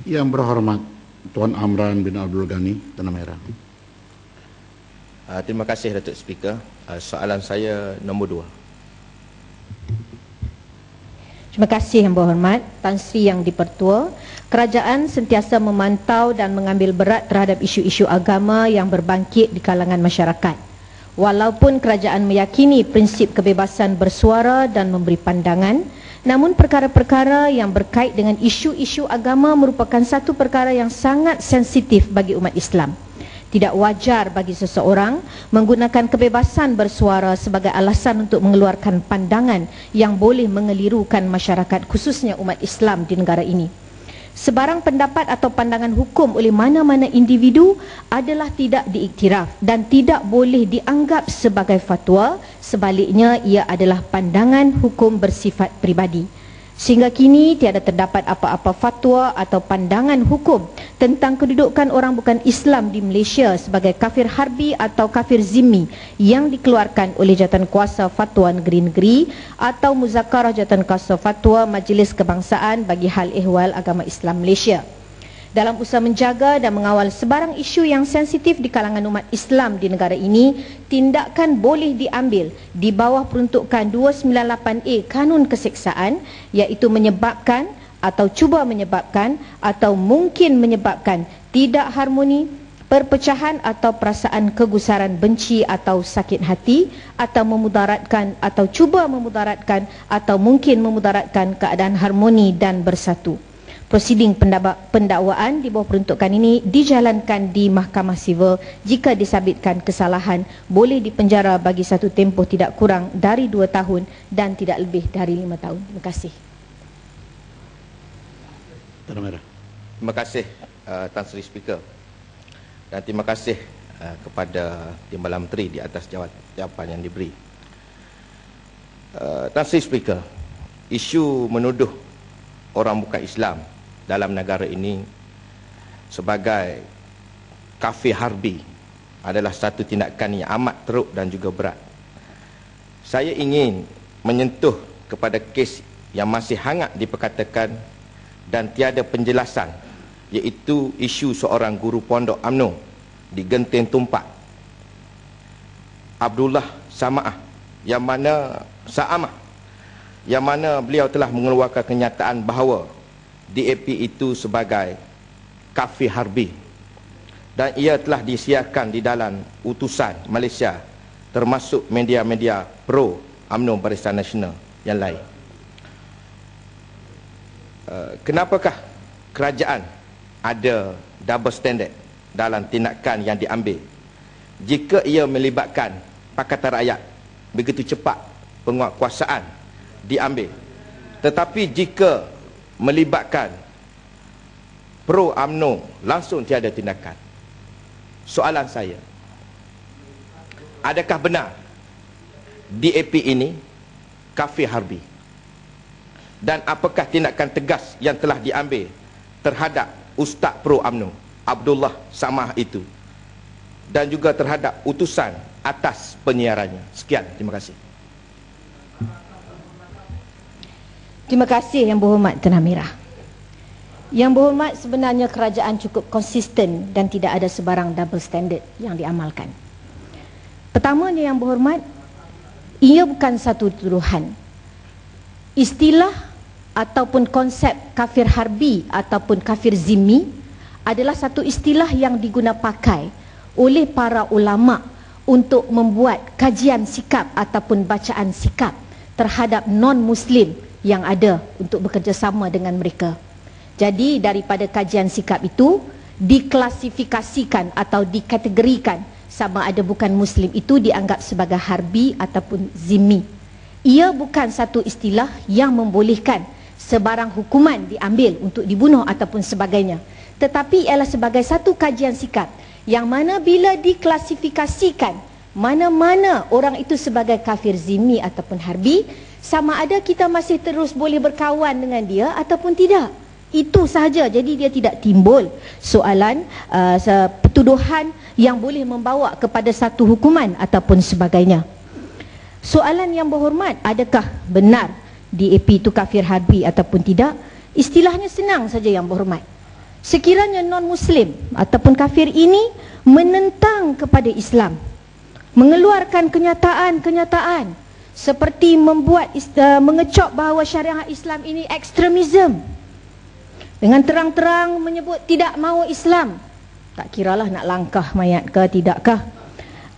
Yang berhormat Tuan Amran bin Abdul Ghani, Tanah Merah. Terima kasih Datuk Speaker. Soalan saya nombor 2. Terima kasih Yang Berhormat Tan Sri Yang Dipertua. Kerajaan sentiasa memantau dan mengambil berat terhadap isu-isu agama yang berbangkit di kalangan masyarakat. Walaupun kerajaan meyakini prinsip kebebasan bersuara dan memberi pandangan, namun perkara-perkara yang berkait dengan isu-isu agama merupakan satu perkara yang sangat sensitif bagi umat Islam. Tidak wajar bagi seseorang menggunakan kebebasan bersuara sebagai alasan untuk mengeluarkan pandangan yang boleh mengelirukan masyarakat, khususnya umat Islam di negara ini. Sebarang pendapat atau pandangan hukum oleh mana-mana individu adalah tidak diiktiraf dan tidak boleh dianggap sebagai fatwa, sebaliknya ia adalah pandangan hukum bersifat peribadi. Sehingga kini tiada terdapat apa-apa fatwa atau pandangan hukum tentang kedudukan orang bukan Islam di Malaysia sebagai kafir harbi atau kafir zimmi yang dikeluarkan oleh Jawatankuasa Fatwa Negeri-Negeri atau Muzakarah Jawatankuasa Fatwa Majlis Kebangsaan bagi Hal Ehwal Agama Islam Malaysia. Dalam usaha menjaga dan mengawal sebarang isu yang sensitif di kalangan umat Islam di negara ini, tindakan boleh diambil di bawah peruntukan 298A Kanun Keseksaan, iaitu menyebabkan atau cuba menyebabkan atau mungkin menyebabkan tidak harmoni, perpecahan atau perasaan kegusaran benci atau sakit hati, atau memudaratkan atau cuba memudaratkan atau mungkin memudaratkan keadaan harmoni dan bersatu. Prosiding pendakwaan di bawah peruntukan ini dijalankan di Mahkamah Sivil. Jika disabitkan kesalahan, boleh dipenjara bagi satu tempoh tidak kurang dari 2 tahun dan tidak lebih dari 5 tahun. Terima kasih. Tanah Merah. Terima kasih Tan Sri Speaker. Dan terima kasih kepada Timbalan Menteri di atas jawapan yang diberi. Tan Sri Speaker, isu menuduh orang bukan Islam dalam negara ini sebagai kafir harbi adalah satu tindakan yang amat teruk dan juga berat. Saya ingin menyentuh kepada kes yang masih hangat diperkatakan dan tiada penjelasan, iaitu isu seorang guru pondok UMNO di Genting Tumpak, Abdullah Sama'ah, yang mana beliau telah mengeluarkan kenyataan bahawa DAP itu sebagai kafir harbi dan ia telah disiarkan di dalam utusan Malaysia termasuk media-media pro UMNO Barisan Nasional yang lain. Kenapakah kerajaan ada double standard dalam tindakan yang diambil jika ia melibatkan Pakatan Rakyat begitu cepat penguatkuasaan diambil, tetapi jika melibatkan pro UMNO langsung tiada tindakan? Soalan saya, adakah benar DAP ini kafir harbi? Dan apakah tindakan tegas yang telah diambil terhadap Ustaz pro UMNO Abdullah Sama'ah itu dan juga terhadap utusan atas penyiarannya? Sekian, terima kasih. Terima kasih Yang Berhormat Tanah Merah. Yang Berhormat, sebenarnya kerajaan cukup konsisten dan tidak ada sebarang double standard yang diamalkan. Pertamanya Yang Berhormat, ia bukan satu tuduhan. Istilah ataupun konsep kafir harbi ataupun kafir zimmi adalah satu istilah yang digunakan pakai oleh para ulama untuk membuat kajian sikap ataupun bacaan sikap terhadap non-Muslim yang ada untuk bekerjasama dengan mereka. Jadi daripada kajian sikap itu diklasifikasikan atau dikategorikan sama ada bukan Muslim itu dianggap sebagai harbi ataupun zimmi. Ia bukan satu istilah yang membolehkan sebarang hukuman diambil untuk dibunuh ataupun sebagainya, tetapi ialah sebagai satu kajian sikap yang mana bila diklasifikasikan mana-mana orang itu sebagai kafir zimmi ataupun harbi, sama ada kita masih terus boleh berkawan dengan dia ataupun tidak. Itu sahaja. Jadi dia tidak timbul soalan tuduhan yang boleh membawa kepada satu hukuman ataupun sebagainya. Soalan Yang Berhormat, adakah benar DAP itu kafir harbi ataupun tidak? Istilahnya senang saja Yang Berhormat. sekiranya non-Muslim ataupun kafir ini menentang kepada Islam, mengeluarkan kenyataan-kenyataan seperti mengecop bahawa syariah Islam ini ekstremisme, dengan terang-terang menyebut tidak mahu Islam, tak kiralah nak langkah mayat ke tidakkah,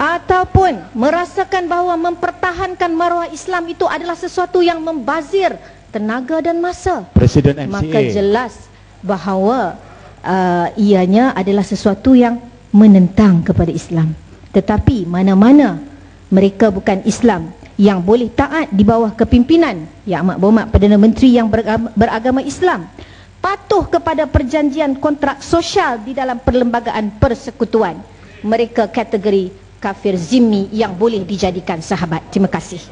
ataupun merasakan bahawa mempertahankan maruah Islam itu adalah sesuatu yang membazir tenaga dan masa, Presiden MCA, maka jelas bahawa ianya adalah sesuatu yang menentang kepada Islam. Tetapi mana-mana mereka bukan Islam yang boleh taat di bawah kepimpinan Yang Amat Berhormat Perdana Menteri yang beragama Islam, patuh kepada perjanjian kontrak sosial di dalam perlembagaan persekutuan, mereka kategori kafir zimmi yang boleh dijadikan sahabat. Terima kasih.